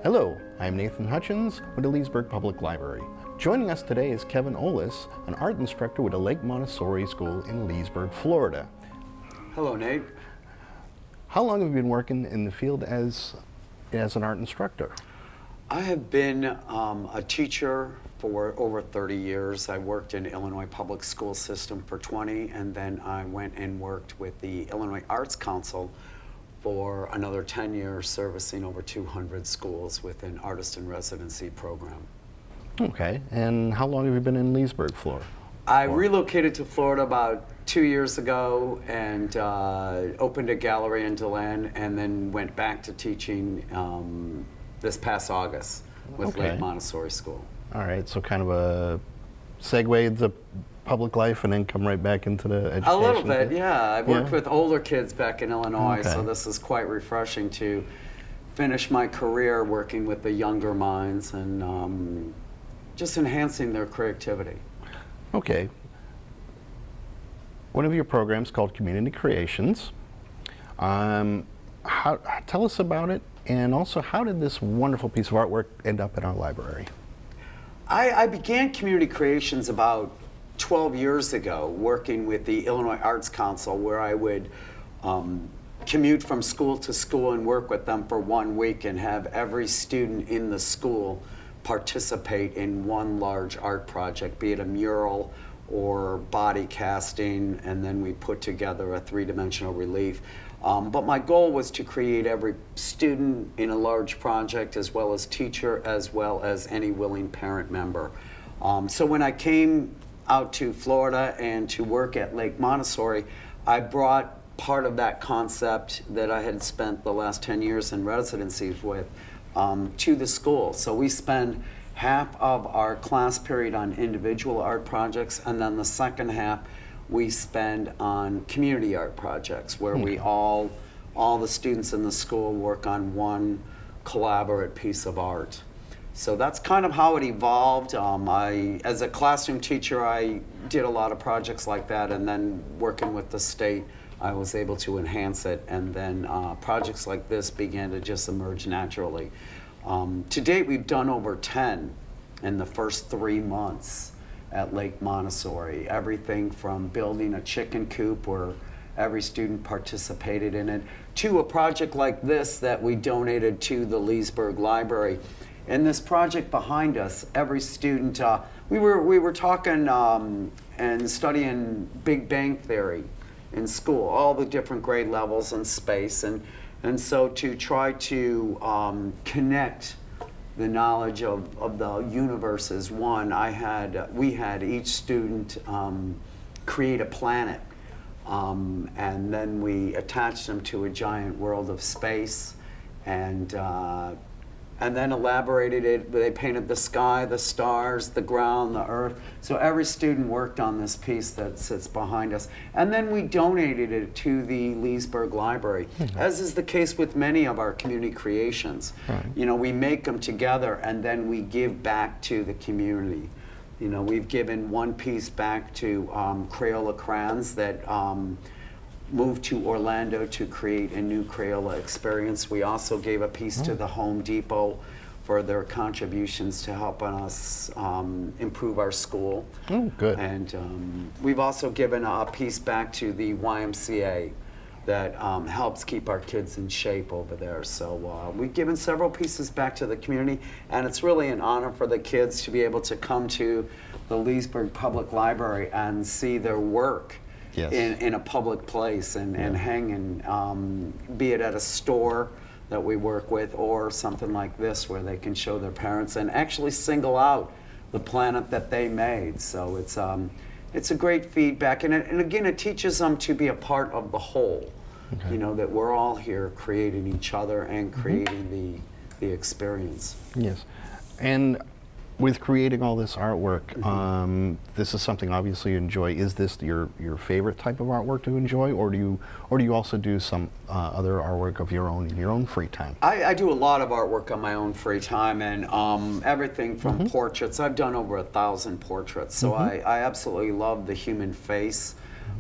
Hello, I'm Nathan Hutchins with the Leesburg Public Library. Joining us today is Kevin Olis, an art instructor with the Lake Montessori School in Leesburg, Florida. Hello, Nate. How long have you been working in the field as an art instructor? I have been a teacher for over 30 years. I worked in Illinois public school system for 20, and then I went and worked with the Illinois Arts Council for another 10 years, servicing over 200 schools with an artist in residency program. Okay, and how long have you been in Leesburg, Florida? I relocated to Florida about 2 years ago and opened a gallery in DeLand, and then went back to teaching this past August with Lake Montessori School. All right, so kind of a segue into public life and then come right back into the education. A little bit, yeah. I worked with older kids back in Illinois, so Okay. this is quite refreshing to finish my career working with the younger minds and just enhancing their creativity. Okay. One of your programs called Community Creations. Tell us about it, and also how did this wonderful piece of artwork end up in our library? I began Community Creations about 12 years ago, working with the Illinois Arts Council, where I would commute from school to school and work with them for 1 week and have every student in the school participate in one large art project, be it a mural or body casting, and then we put together a three-dimensional relief. But my goal was to create every student in a large project, as well as teacher, as well as any willing parent member. So when I came out to Florida and to work at Lake Montessori, I brought part of that concept that I had spent the last 10 years in residencies with to the school. So we spend half of our class period on individual art projects, and then the second half we spend on community art projects, where we all the students in the school work on one collaborative piece of art. So that's kind of how it evolved. As a classroom teacher, I did a lot of projects like that, and then working with the state, I was able to enhance it, and then projects like this began to just emerge naturally. To date, we've done over 10 in the first 3 months at Lake Montessori. Everything from building a chicken coop where every student participated in it, to a project like this that we donated to the Leesburg Library. In this project behind us, every student, we were talking and studying Big Bang Theory in school, all the different grade levels and space, and so to try to connect the knowledge of the universe as one, we had each student create a planet, and then we attached them to a giant world of space, and then elaborated it. They painted the sky, the stars, the ground, the earth. So every student worked on this piece that sits behind us. And then we donated it to the Leesburg Library, as is the case with many of our community creations. Right. You know, we make them together and then we give back to the community. You know, we've given one piece back to Crayola Crayons that moved to Orlando to create a new Crayola experience. We also gave a piece to the Home Depot for their contributions to help us improve our school. Oh, good. And we've also given a piece back to the YMCA that helps keep our kids in shape over there. So we've given several pieces back to the community, and it's really an honor for the kids to be able to come to the Leesburg Public Library and see their work. Yes. In a public place and hang in, be it at a store that we work with or something like this where they can show their parents and actually single out the planet that they made. So it's a great feedback, and again, it teaches them to be a part of the whole. Okay. You know, that we're all here creating each other and creating the experience. Yes, and with creating all this artwork, this is something obviously you enjoy. Is this your favorite type of artwork to enjoy, or do you also do some other artwork of your own in your own free time? I do a lot of artwork on my own free time, and everything from portraits. I've done over 1,000 portraits, so I absolutely love the human face.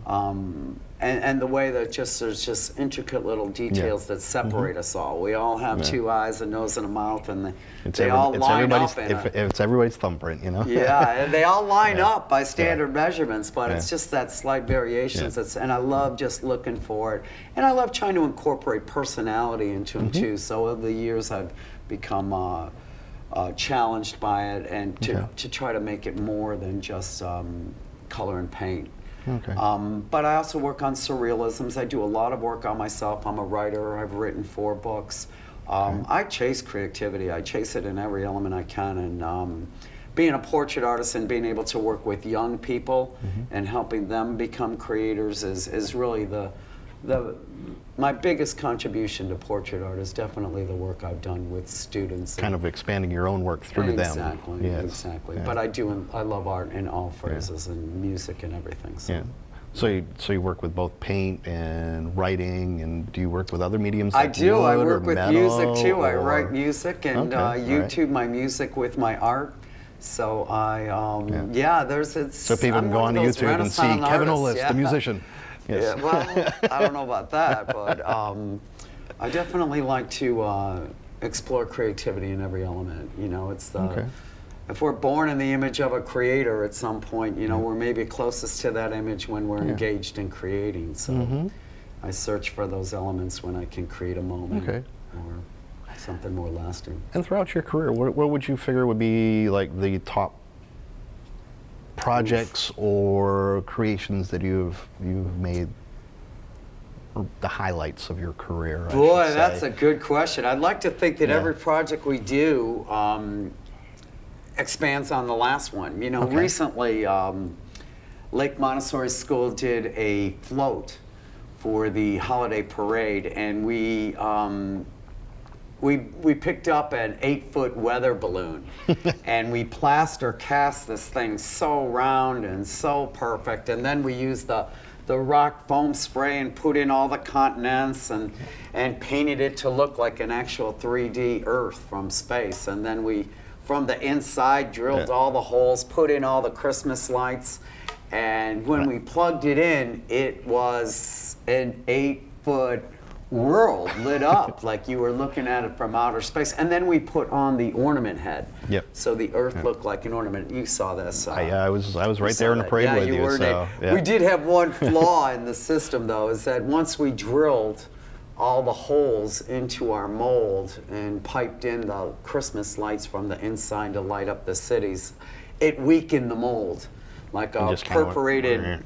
And the way that there's just intricate little details that separate us all. We all have two eyes, a nose, and a mouth, and they all line up. It's everybody's thumbprint, you know? Yeah, and they all line up by standard measurements, but it's just that slight variations. And I love just looking for it. And I love trying to incorporate personality into them too. So over the years I've become challenged by it, and to try to make it more than just color and paint. Okay. But I also work on surrealisms. I do a lot of work on myself. I'm a writer. I've written 4 books. I chase creativity. I chase it in every element I can. And being a portrait artist and being able to work with young people and helping them become creators is really my biggest contribution to portrait art is definitely the work I've done with students. Kind of expanding your own work through them. Exactly. But I love art in all phases and music and everything. So. Yeah. So you work with both paint and writing, and do you work with other mediums like I do. wood I work or with metal, music too. I or... write music and YouTube my music with my art. So So people can go on YouTube and see Kevin Olis, the musician. Yes. Yeah, well, I don't know about that, but I definitely like to explore creativity in every element. You know, it's if we're born in the image of a creator at some point, you know, we're maybe closest to that image when we're engaged in creating. So I search for those elements when I can create a moment or something more lasting. And throughout your career, what would you figure would be like the top projects or creations that you've made, or the highlights of your career? Boy, that's a good question. I'd like to think that every project we do expands on the last one. You know, recently Lake Montessori School did a float for the holiday parade, and we picked up an 8-foot weather balloon and we plaster cast this thing so round and so perfect, and then we used the rock foam spray and put in all the continents and painted it to look like an actual 3D Earth from space, and then we from the inside drilled all the holes, put in all the Christmas lights, and when we plugged it in, it was an 8-foot world lit up like you were looking at it from outer space. And then we put on the ornament head. So the Earth looked like an ornament. You saw this. I was right there in the parade with you. So, we did have one flaw in the system, though, is that once we drilled all the holes into our mold and piped in the Christmas lights from the inside to light up the cities, it weakened the mold like a perforated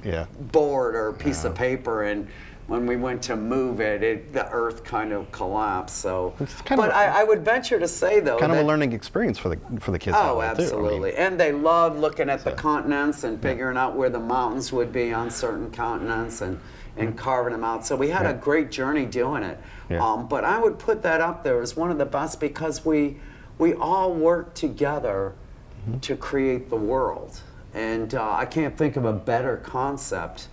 board or a piece of paper. And when we went to move it, the Earth kind of collapsed. So, but I would venture to say, though, kind of a learning experience for the kids. Oh, absolutely. Too. I mean, and they loved looking at the continents and figuring out where the mountains would be on certain continents and carving them out. So we had a great journey doing it. But I would put that up there as one of the best because we all work together to create the world. And I can't think of a better concept.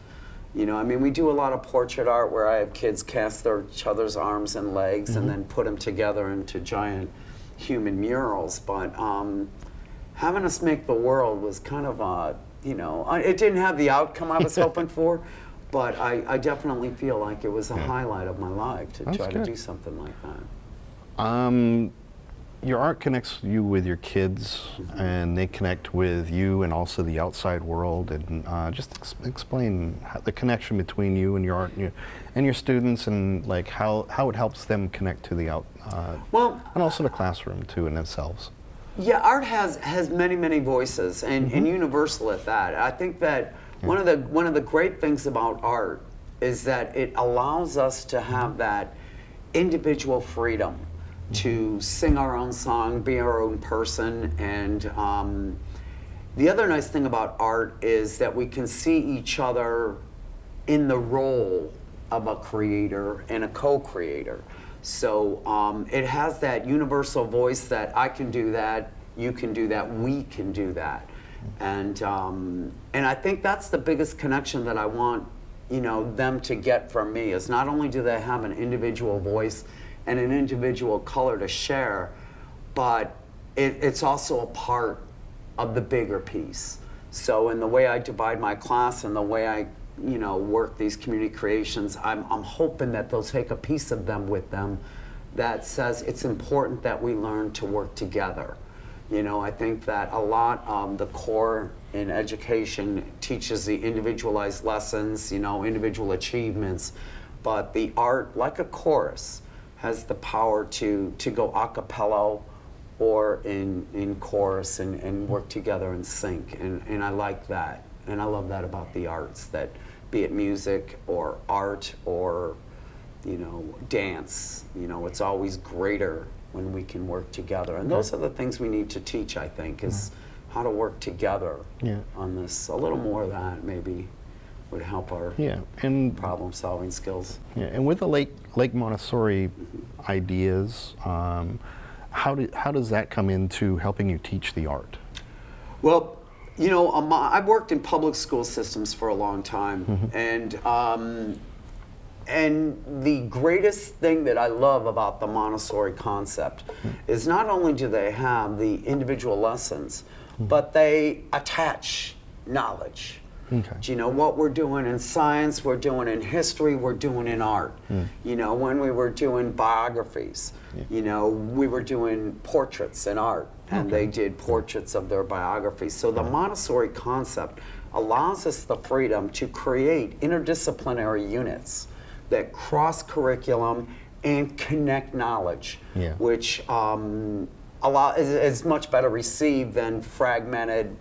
You know, I mean, we do a lot of portrait art where I have kids cast each other's arms and legs and then put them together into giant human murals. But having us make the world was kind of you know, it didn't have the outcome I was hoping for, but I definitely feel like it was a highlight of my life to try to do something like that. Your art connects you with your kids, and they connect with you and also the outside world. And just explain the connection between you and your art and your students, and like how it helps them connect to the and also the classroom too in themselves. Yeah, art has many voices, and universal at that. I think that one of the great things about art is that it allows us to have that individual freedom to sing our own song, be our own person. And the other nice thing about art is that we can see each other in the role of a creator and a co-creator. So it has that universal voice that I can do that, you can do that, we can do that. And I think that's the biggest connection that I want, you know, them to get from me, is not only do they have an individual voice and an individual color to share, but it's also a part of the bigger piece. So in the way I divide my class and the way I work these community creations, I'm hoping that they'll take a piece of them with them that says it's important that we learn to work together. I think that a lot the core in education teaches the individualized lessons, individual achievements, but the art, like a chorus, has the power to go a cappella or in chorus and work together and sync. And I like that. And I love that about the arts, that be it music or art or, dance, it's always greater when we can work together. And those are the things we need to teach, I think, is how to work together on this. A little more of that maybe would help our and problem-solving skills. And with the Lake Montessori ideas, how does that come into helping you teach the art? Well, I've worked in public school systems for a long time, and the greatest thing that I love about the Montessori concept is not only do they have the individual lessons, but they attach knowledge. Okay. What we're doing in science, we're doing in history, we're doing in art. When we were doing biographies, we were doing portraits in art, and they did portraits of their biographies. So the Montessori concept allows us the freedom to create interdisciplinary units that cross curriculum and connect knowledge, which is much better received than fragmented,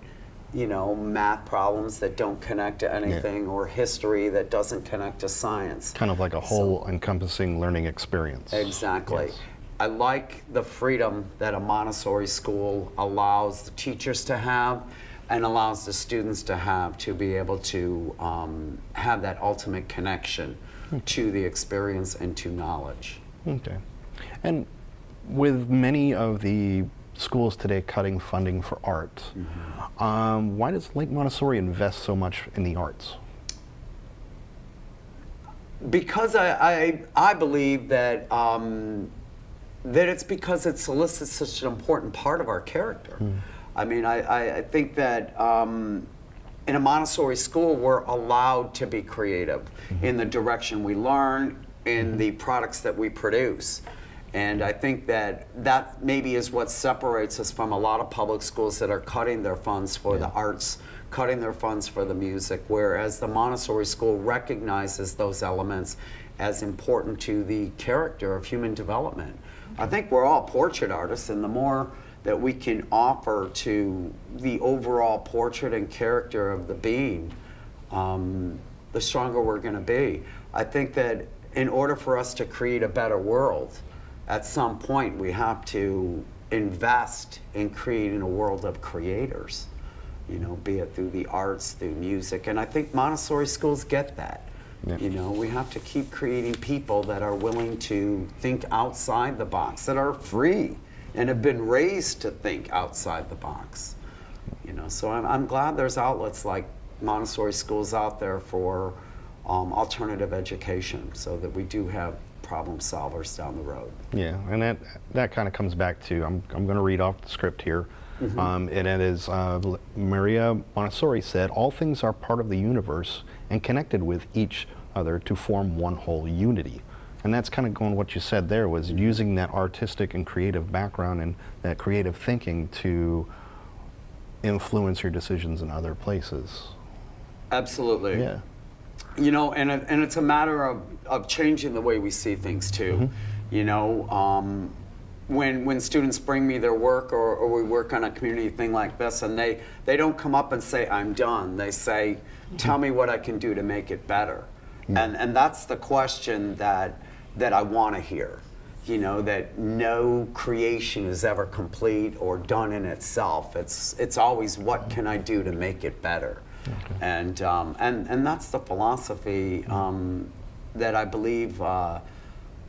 math problems that don't connect to anything, or history that doesn't connect to science. Kind of like a whole encompassing learning experience. Exactly. Yes. I like the freedom that a Montessori school allows the teachers to have and allows the students to have, to be able to have that ultimate connection to the experience and to knowledge. Okay. And with many of the schools today cutting funding for art, why does Lake Montessori invest so much in the arts? Because I believe that that it's because it solicits such an important part of our character. I mean, I think that in a Montessori school, we're allowed to be creative in the direction we learn, in the products that we produce. And I think that that maybe is what separates us from a lot of public schools that are cutting their funds for the arts, cutting their funds for the music, whereas the Montessori school recognizes those elements as important to the character of human development. I think we're all portrait artists, and the more that we can offer to the overall portrait and character of the being, the stronger we're going to be. I think that in order for us to create a better world, at some point we have to invest in creating a world of creators, be it through the arts, through music, and I think Montessori schools get that. We have to keep creating people that are willing to think outside the box, that are free and have been raised to think outside the box. So I'm glad there's outlets like Montessori schools out there for alternative education, so that we do have problem solvers down the road. Yeah, and that kind of comes back to, I'm going to read off the script here, and it is, Maria Montessori said, "All things are part of the universe and connected with each other to form one whole unity." And that's kind of going what you said there, was using that artistic and creative background and that creative thinking to influence your decisions in other places. Absolutely. Yeah. And it's a matter of changing the way we see things too. When students bring me their work, or we work on a community thing like this, and they don't come up and say, "I'm done." They say, "Tell me what I can do to make it better." And that's the question that I want to hear. That no creation is ever complete or done in itself. It's always, what can I do to make it better? Okay. And that's the philosophy that I believe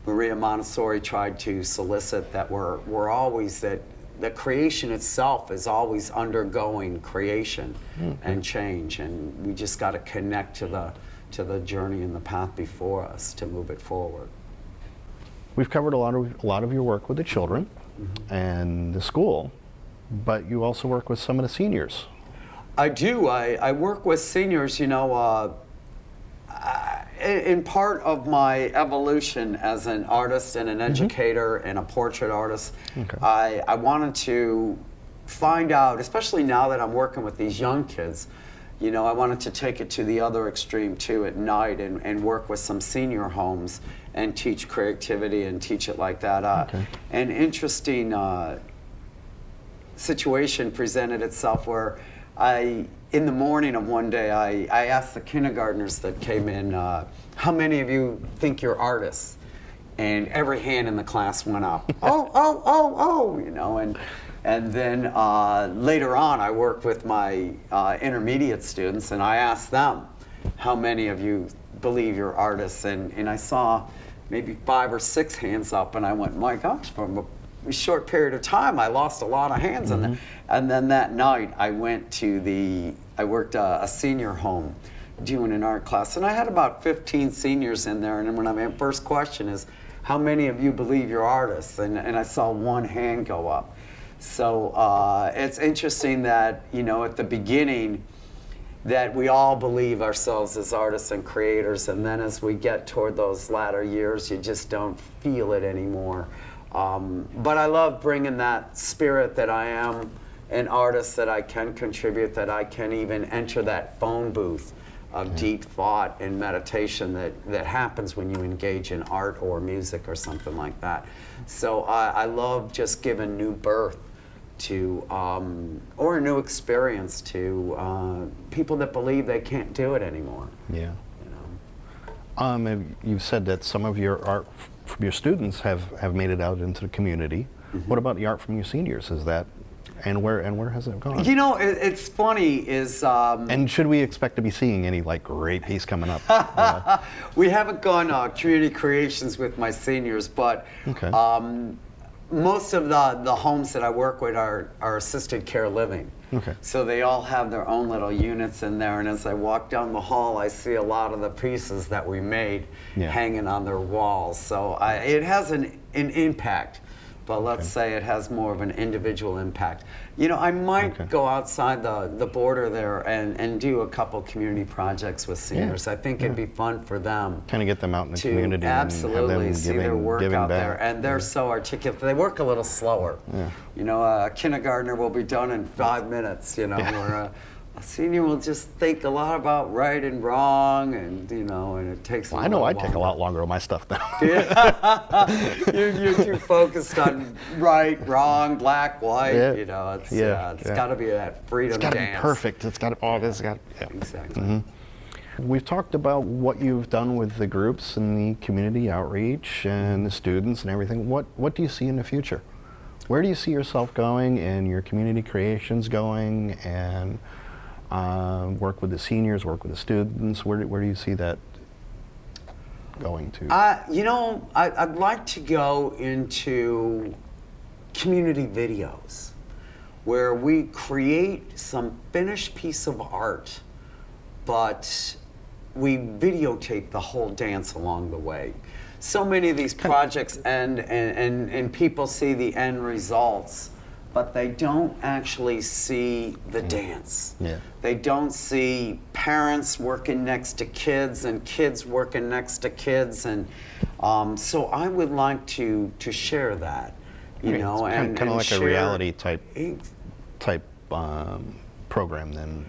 Maria Montessori tried to solicit, that we're always, that the creation itself is always undergoing creation and change, and we just got to connect to the journey and the path before us to move it forward. We've covered a lot of your work with the children and the school, but you also work with some of the seniors. I do. I work with seniors. in part of my evolution as an artist and an educator and a portrait artist, Okay. I wanted to find out, especially now that I'm working with these young kids, you know, I wanted to take it to the other extreme too at night and work with some senior homes and teach creativity and teach it like that. Okay. An interesting situation presented itself where in the morning of one day, I asked the kindergartners that came in, how many of you think you're artists? And every hand in the class went up. Oh, you know, and then later on, I worked with my intermediate students, and I asked them, how many of you believe you're artists? And I saw maybe 5 or 6 hands up, and I went, my gosh, from a short period of time, I lost a lot of hands. And then that night, I worked a senior home doing an art class, and I had about 15 seniors in there, and then my first question is, how many of you believe you're artists? And I saw one hand go up. So it's interesting that, you know, at the beginning, that we all believe ourselves as artists and creators, and then as we get toward those latter years, you just don't feel it anymore. But I love bringing that spirit that I am an artist, that I can contribute, that I can even enter that phone booth of deep thought and meditation that happens when you engage in art or music or something like that. So I love just giving new birth to, or a new experience to people that believe they can't do it anymore. Yeah. You know? And you've said that some of your art from your students have made it out into the community. What about the art from your seniors? Is that, and where has it gone? You know, it's funny is... and should we expect to be seeing any like great piece coming up? We haven't gone community creations with my seniors, but Okay. Most of the homes that I work with are assisted care living. Okay. So they all have their own little units in there, and as I walk down the hall, I see a lot of the pieces that we made hanging on their walls. So it has an impact, but let's say it has more of an individual impact. You know, I might go outside the border there and do a couple community projects with seniors. I think it'd be fun for them. Kind of get them out in the To community absolutely and have them see their work out back. there, and they're so articulate. They work a little slower. Yeah. You know, a kindergartner will be done in 5 minutes. You know, where a senior will just think a lot about right and wrong, and you know, and it takes. Well, I know I take a lot longer with my stuff now. You're too focused on right, wrong, black, white. Yeah. You know, it's Yeah. got to be that freedom It's got to dance. be perfect. It's got to. Oh, this got. Yeah. Exactly. We've talked about what you've done with the groups and the community outreach and the students and everything. What do you see in the future? Where do you see yourself going and your community creations going, and work with the seniors, work with the students? Where do you see that going to? You know, I'd like to go into community videos where we create some finished piece of art, but we videotape the whole dance along the way. So many of these projects end and people see the end results, but they don't actually see the dance. Yeah. They don't see parents working next to kids and kids working next to kids, and so I would like to share that, you know, it's and kind of like share a reality type program then,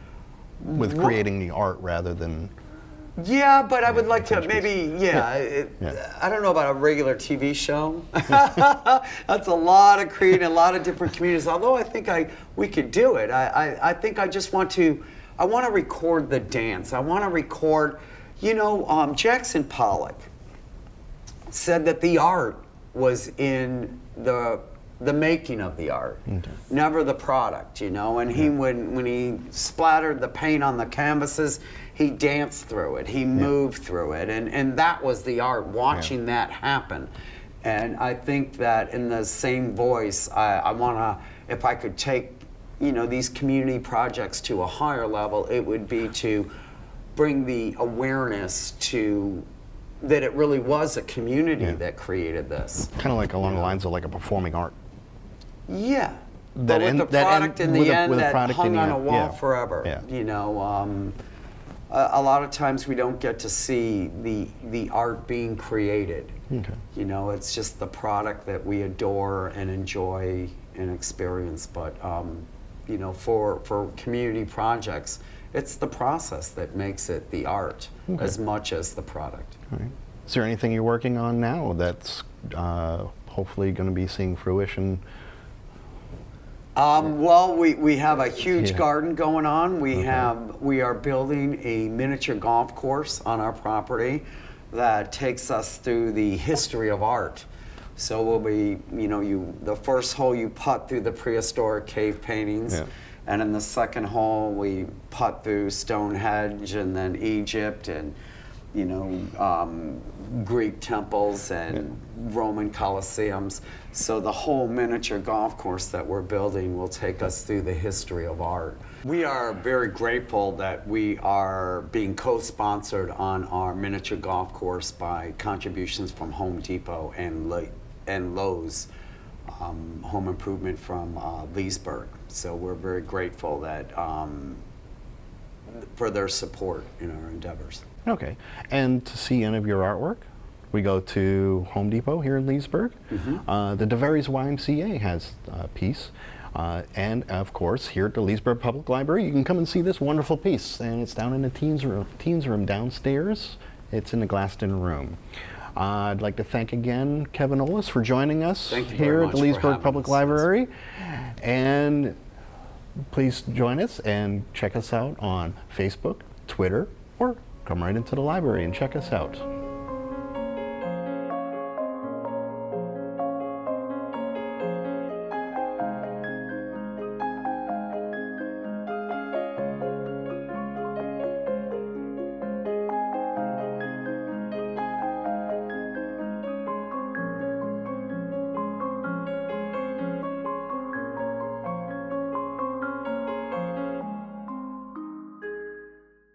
with creating the art rather than. Yeah, but I would like to finished maybe, Yeah. I don't know about a regular TV show. That's a lot of creating a lot of different communities. Although I think we could do it. I think I just want to record the dance. I want to record, you know, Jackson Pollock said that the art was in the making of the art, never the product, you know. And he when he splattered the paint on the canvases, he danced through it, he moved through it, and that was the art, watching that happen. And I think that in the same voice, I want to, if I could take, you know, these community projects to a higher level, it would be to bring the awareness to that it really was a community that created this. Kind of like along the lines of like a performing art. Yeah. That But with end- the that product end- in with the a- end with a that product in hung the on a end, wall yeah. forever. Yeah. You know, a lot of times we don't get to see the art being created. Okay. You know, it's just the product that we adore and enjoy and experience. But you know, for community projects, it's the process that makes it the art as much as the product. All right. Is there anything you're working on now that's hopefully going to be seeing fruition? Well, we have a huge Yeah. garden going on. We are building a miniature golf course on our property that takes us through the history of art. So we'll be, you know, the first hole you putt through the prehistoric cave paintings, Yeah. and in the second hole we putt through Stonehenge and then Egypt and, you know, Greek temples and Roman Colosseums. So the whole miniature golf course that we're building will take us through the history of art. We are very grateful that we are being co-sponsored on our miniature golf course by contributions from Home Depot and Lowe's Home Improvement from Leesburg. So we're very grateful that for their support in our endeavors. Okay. And to see any of your artwork, we go to Home Depot here in Leesburg. The DeVary's YMCA has a piece. And of course, here at the Leesburg Public Library, you can come and see this wonderful piece. And it's down in the teens room downstairs. It's in the Glaston room. I'd like to thank again Kevin Olis for joining us Thank you here very at the much for Leesburg having Public us. Library. And please join us and check us out on Facebook, Twitter, or come right into the library and check us out.